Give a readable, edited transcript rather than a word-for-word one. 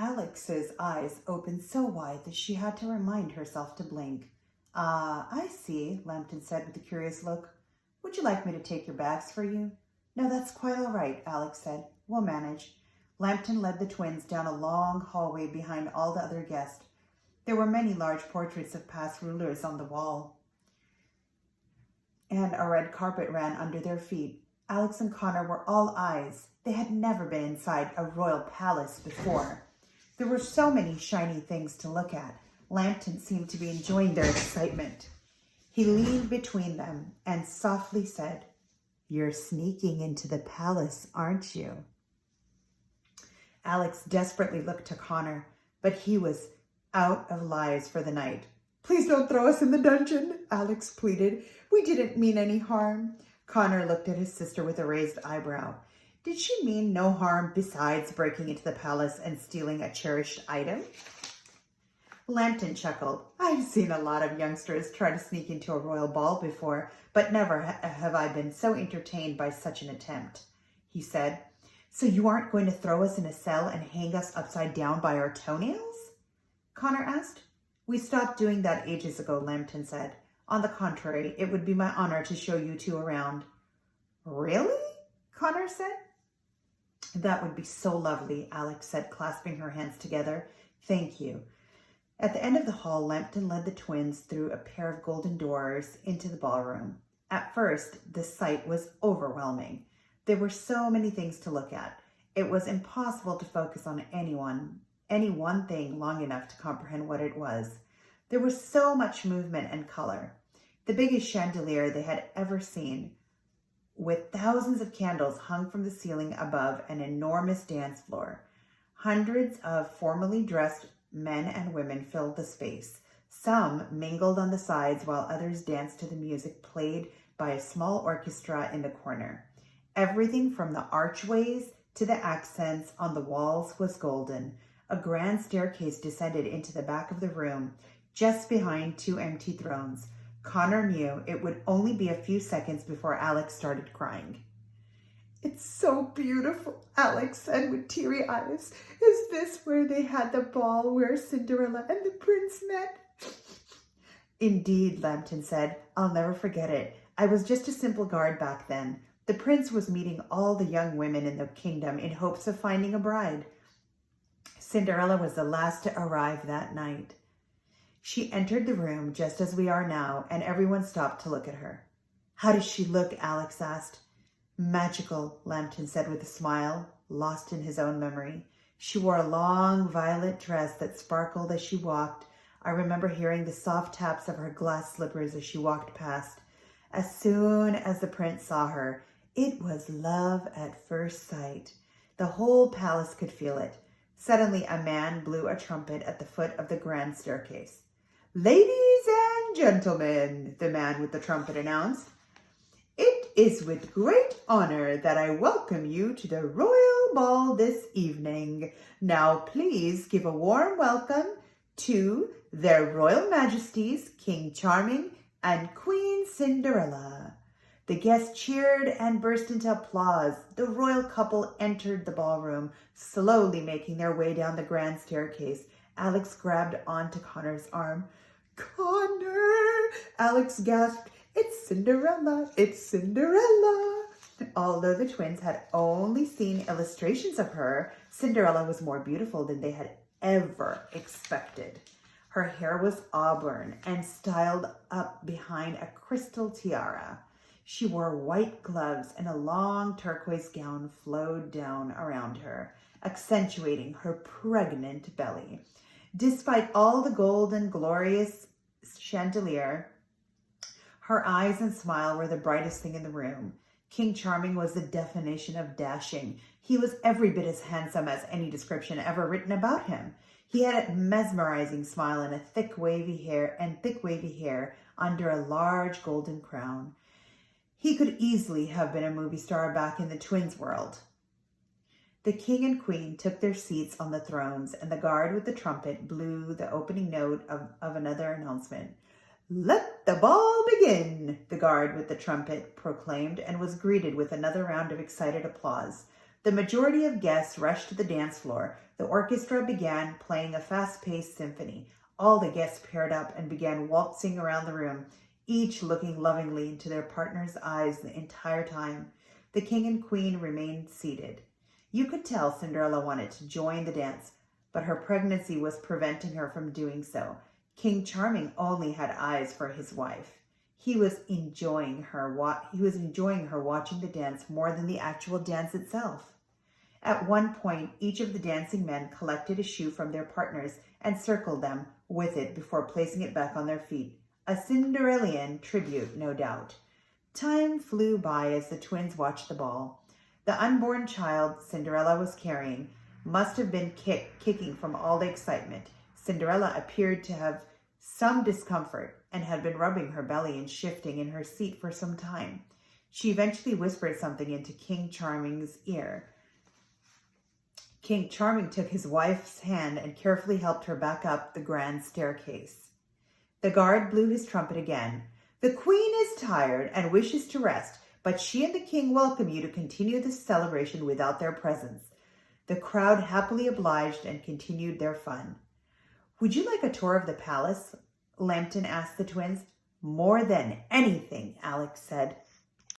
Alex's eyes opened so wide that she had to remind herself to blink. I see, Lambton said with a curious look. Would you like me to take your bags for you? No, that's quite all right, Alex said. We'll manage. Lambton led the twins down a long hallway behind all the other guests. There were many large portraits of past rulers on the wall, and a red carpet ran under their feet. Alex and Connor were all eyes. They had never been inside a royal palace before. There were so many shiny things to look at. Lambton seemed to be enjoying their excitement. He leaned between them and softly said, You're sneaking into the palace, aren't you? Alex desperately looked to Connor, but he was out of lives for the night. Please don't throw us in the dungeon, Alex pleaded. We didn't mean any harm. Connor looked at his sister with a raised eyebrow. Did she mean no harm besides breaking into the palace and stealing a cherished item? Lambton chuckled. I've seen a lot of youngsters try to sneak into a royal ball before, but never have I been so entertained by such an attempt, he said. So you aren't going to throw us in a cell and hang us upside down by our toenails? Connor asked. We stopped doing that ages ago, Lambton said. On the contrary, it would be my honor to show you two around. Really? Connor said. That would be so lovely, Alex said, clasping her hands together. Thank you. At the end of the hall, Lambton led the twins through a pair of golden doors into the ballroom. At first, the sight was overwhelming. There were so many things to look at. It was impossible to focus on any one thing long enough to comprehend what it was. There was so much movement and color. The biggest chandelier they had ever seen, with thousands of candles hung from the ceiling above an enormous dance floor. Hundreds of formally dressed men and women filled the space. Some mingled on the sides while others danced to the music played by a small orchestra in the corner. Everything from the archways to the accents on the walls was golden. A grand staircase descended into the back of the room, just behind two empty thrones. Connor knew it would only be a few seconds before Alex started crying. It's so beautiful, Alex said with teary eyes. Is this where they had the ball where Cinderella and the prince met? Indeed, Lambton said. I'll never forget it. I was just a simple guard back then. The prince was meeting all the young women in the kingdom in hopes of finding a bride. Cinderella was the last to arrive that night. She entered the room just as we are now, and everyone stopped to look at her. How does she look? Alex asked. Magical, Lambton said with a smile, lost in his own memory. She wore a long violet dress that sparkled as she walked. I remember hearing the soft taps of her glass slippers as she walked past. As soon as the prince saw her, it was love at first sight. The whole palace could feel it. Suddenly, a man blew a trumpet at the foot of the grand staircase. Ladies and gentlemen, the man with the trumpet announced, it is with great honor that I welcome you to the royal ball this evening. Now please give a warm welcome to their royal majesties, King Charming and Queen Cinderella. The guests cheered and burst into applause. The royal couple entered the ballroom, slowly making their way down the grand staircase. Alex grabbed onto Connor's arm. Connor! Alex gasped. It's Cinderella! It's Cinderella! Although the twins had only seen illustrations of her, Cinderella was more beautiful than they had ever expected. Her hair was auburn and styled up behind a crystal tiara. She wore white gloves and a long turquoise gown flowed down around her, accentuating her pregnant belly. Despite all the gold and glorious chandelier, her eyes and smile were the brightest thing in the room. King Charming was the definition of dashing. He was every bit as handsome as any description ever written about him. He had a mesmerizing smile and thick wavy hair under a large golden crown. He could easily have been a movie star back in the twins' world. The king and queen took their seats on the thrones, and the guard with the trumpet blew the opening note of another announcement. Let the ball begin, the guard with the trumpet proclaimed, and was greeted with another round of excited applause. The majority of guests rushed to the dance floor. The orchestra began playing a fast-paced symphony. All the guests paired up and began waltzing around the room, each looking lovingly into their partner's eyes the entire time. The king and queen remained seated. You could tell Cinderella wanted to join the dance, but her pregnancy was preventing her from doing so. King Charming only had eyes for his wife. He was enjoying her watching the dance more than the actual dance itself. At one point, each of the dancing men collected a shoe from their partners and circled them with it before placing it back on their feet. A Cinderellian tribute, no doubt. Time flew by as the twins watched the ball. The unborn child Cinderella was carrying must have been kicking from all the excitement. Cinderella appeared to have some discomfort and had been rubbing her belly and shifting in her seat for some time. She eventually whispered something into King Charming's ear. King Charming took his wife's hand and carefully helped her back up the grand staircase. The guard blew his trumpet again. The queen is tired and wishes to rest, but she and the king welcome you to continue this celebration without their presence. The crowd happily obliged and continued their fun. Would you like a tour of the palace? Lambton asked the twins. More than anything, Alex said.